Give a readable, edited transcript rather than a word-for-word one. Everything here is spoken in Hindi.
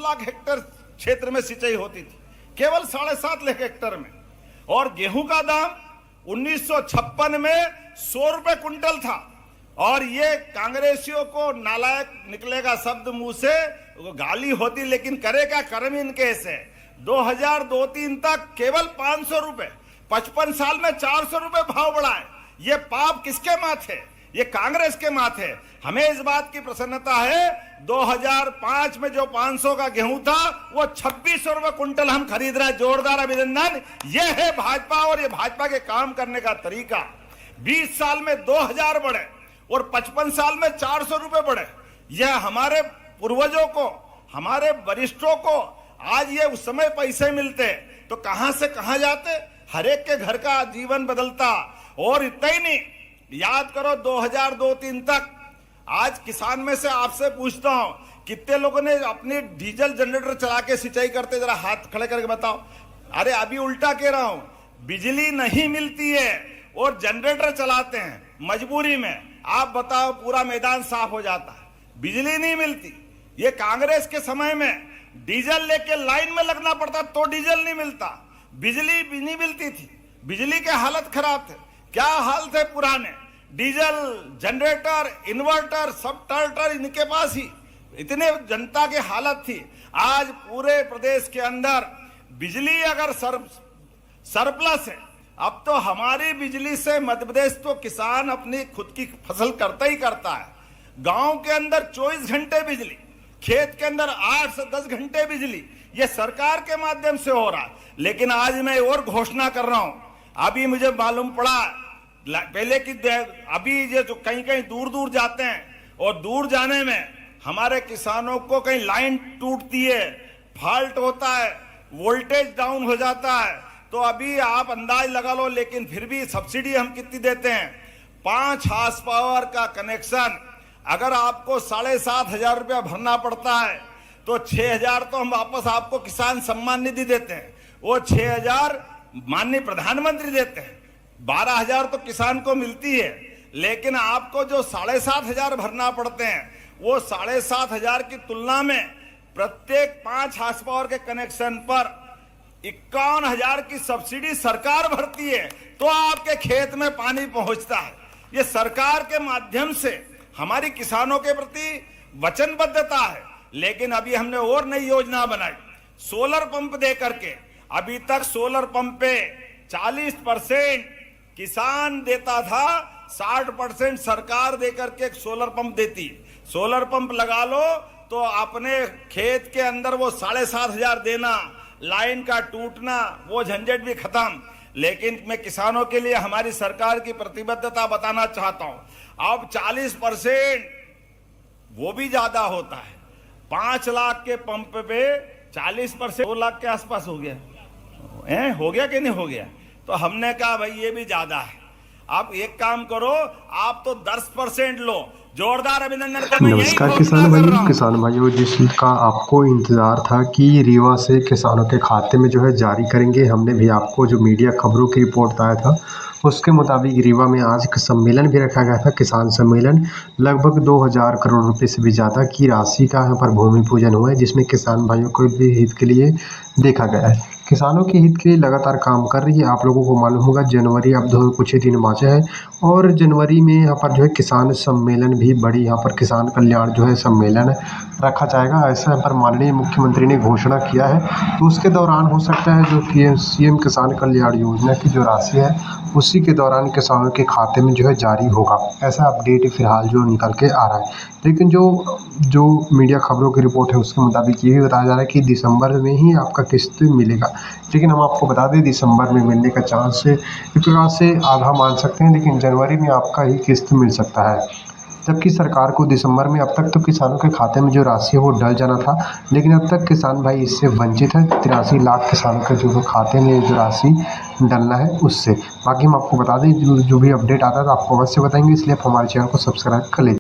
लाख हेक्टेयर क्षेत्र में सिंचाई होती थी, केवल 7.5 लाख हेक्टेयर में। और गेहूं का दाम 1956 में 100 रुपए कुंटल था। और ये कांग्रेसियों को नालायक निकलेगा शब्द मुंह से, वो गाली होती, लेकिन करेगा कर्म इनके ऐसे। 2002-03 तक केवल 500 रुपए, 55 साल में 400 रुपए भाव बढ़ाए। ये पाप किसके माथे? ये कांग्रेस के माथे। हमें इस बात की प्रसन्नता है 2005 में जो 500 का गेहूं था वो 2600 रुपए कुंटल हम खरीद रहे हैं। जोरदार अभिनंदन। ये है भाजपा और ये भाजपा के काम करने का तरीका। 20 साल में 2000 बढ़े और 55 साल में 400 रुपए बढ़े। यह हमारे पूर्वजों को, हमारे वरिष्ठों को आज ये उस समय पैसे मिलते तो कहां से कहां जाते। हर एक के घर का जीवन बदलता। और इतना ही नहीं, याद करो 2002-03 तक। आज किसान में से आपसे पूछता हूं, कितने लोगों ने अपने डीजल जनरेटर चला के सिंचाई करते? जरा हाथ खड़े करके बताओ। अरे अभी उल्टा कह रहा हूं, बिजली नहीं मिलती है और जनरेटर चलाते हैं मजबूरी में। आप बताओ, पूरा मैदान साफ हो जाता है, बिजली नहीं मिलती। ये कांग्रेस के समय में डीजल लेके लाइन में लगना पड़ता तो डीजल नहीं मिलता, बिजली भी नहीं मिलती थी। बिजली के हालत खराब थे। क्या हाल थे पुराने? डीजल, जनरेटर, इन्वर्टर, सब टर्टर इनके पास ही। इतने जनता की हालत थी। आज पूरे प्रदेश के अंदर बिजली अगर सरप्लस है। अब तो हमारी बिजली से मध्य प्रदेश तो किसान अपनी खुद की फसल करता ही करता है। गांव के अंदर 24 घंटे बिजली, खेत के अंदर 8 से 10 घंटे बिजली। ये सरकार के माध्यम से हो रहा है। लेकिन आज मैं और घोषणा कर रहा हूं। अभी मुझे मालूम पड़ा पहले की, अभी ये जो कहीं कहीं दूर दूर जाते हैं और दूर जाने में हमारे किसानों को कहीं लाइन टूटती है, फॉल्ट होता है, वोल्टेज डाउन हो जाता है। तो अभी आप अंदाज लगा लो, लेकिन फिर भी सब्सिडी हम कितनी देते हैं? 5 हार्स पावर का कनेक्शन अगर आपको 7,500 रुपया भरना पड़ता है तो 6,000 तो हम वापस आपको किसान सम्मान निधि देते हैं। वो 6,000 माननीय प्रधानमंत्री देते हैं। 12,000 तो किसान को मिलती है। लेकिन आपको जो 7,500 भरना पड़ते हैं, वो 7,500 की तुलना में प्रत्येक 5 हार्स पावर के कनेक्शन पर 51,000 की सब्सिडी सरकार भरती है। तो आपके खेत में पानी पहुंचता है। ये सरकार के माध्यम से हमारी किसानों के प्रति वचनबद्धता है। लेकिन अभी हमने और नई योजना बनाई, सोलर पंप दे करके। अभी तक सोलर पंप पे 40% किसान देता था, 60% सरकार दे करके एक सोलर पंप देती। सोलर पंप लगा लो तो अपने खेत के अंदर वो 7,500 देना, लाइन का टूटना, वो झंझट भी खत्म। लेकिन मैं किसानों के लिए हमारी सरकार की प्रतिबद्धता बताना चाहता हूं। अब 40% वो भी ज्यादा होता है। 5 लाख के पंप पे 40% 2 लाख के आसपास हो गया। हो गया कि नहीं हो गया? तो हमने कहा भाई ये भी ज्यादा है। आप एक काम करो, आप तो 10% लो। जोरदार अभिनंदन। नमस्कार किसान भाइयों, जिसका आपको इंतजार था कि रीवा से किसानों के खाते में जो है जारी करेंगे, हमने भी आपको जो मीडिया खबरों की रिपोर्ट आया था उसके मुताबिक रीवा में आज एक सम्मेलन भी रखा गया था, किसान सम्मेलन। लगभग 2,000 करोड़ रुपए से भी ज़्यादा की राशि का यहाँ पर भूमि पूजन हुआ है, जिसमें किसान भाइयों को भी हित के लिए देखा गया है। किसानों के हित के लिए लगातार काम कर रही है। आप लोगों को मालूम होगा जनवरी अब कुछ ही दिन बचे हैं और जनवरी में यहाँ पर जो है किसान सम्मेलन भी बड़ी यहाँ पर किसान कल्याण जो है सम्मेलन रखा जाएगा, ऐसा यहाँ पर माननीय मुख्यमंत्री ने घोषणा किया है। तो उसके दौरान हो सकता है जो सीएम किसान कल्याण योजना की जो राशि है उसी के दौरान किसानों के खाते में जो है जारी होगा, ऐसा अपडेट फिलहाल जो निकल के आ रहा है। लेकिन जो मीडिया खबरों की रिपोर्ट है उसके मुताबिक ये भी बताया जा रहा है कि दिसंबर में ही आपका किस्त मिलेगा। लेकिन हम आपको बता दें दिसंबर में मिलने का चांस है एक प्रकार से आधा मान सकते हैं, लेकिन जनवरी में आपका ही किस्त मिल सकता है। जबकि सरकार को दिसंबर में अब तक तो किसानों के खाते में जो राशि है वो डल जाना था, लेकिन अब तक किसान भाई इससे वंचित है। 83 लाख किसानों के जो खाते में जो राशि डलना है उससे। बाकी हम आपको बता दें जो भी अपडेट आता है तो आपको अवश्य बताएंगे, इसलिए आप हमारे चैनल को सब्सक्राइब कर लीजिए।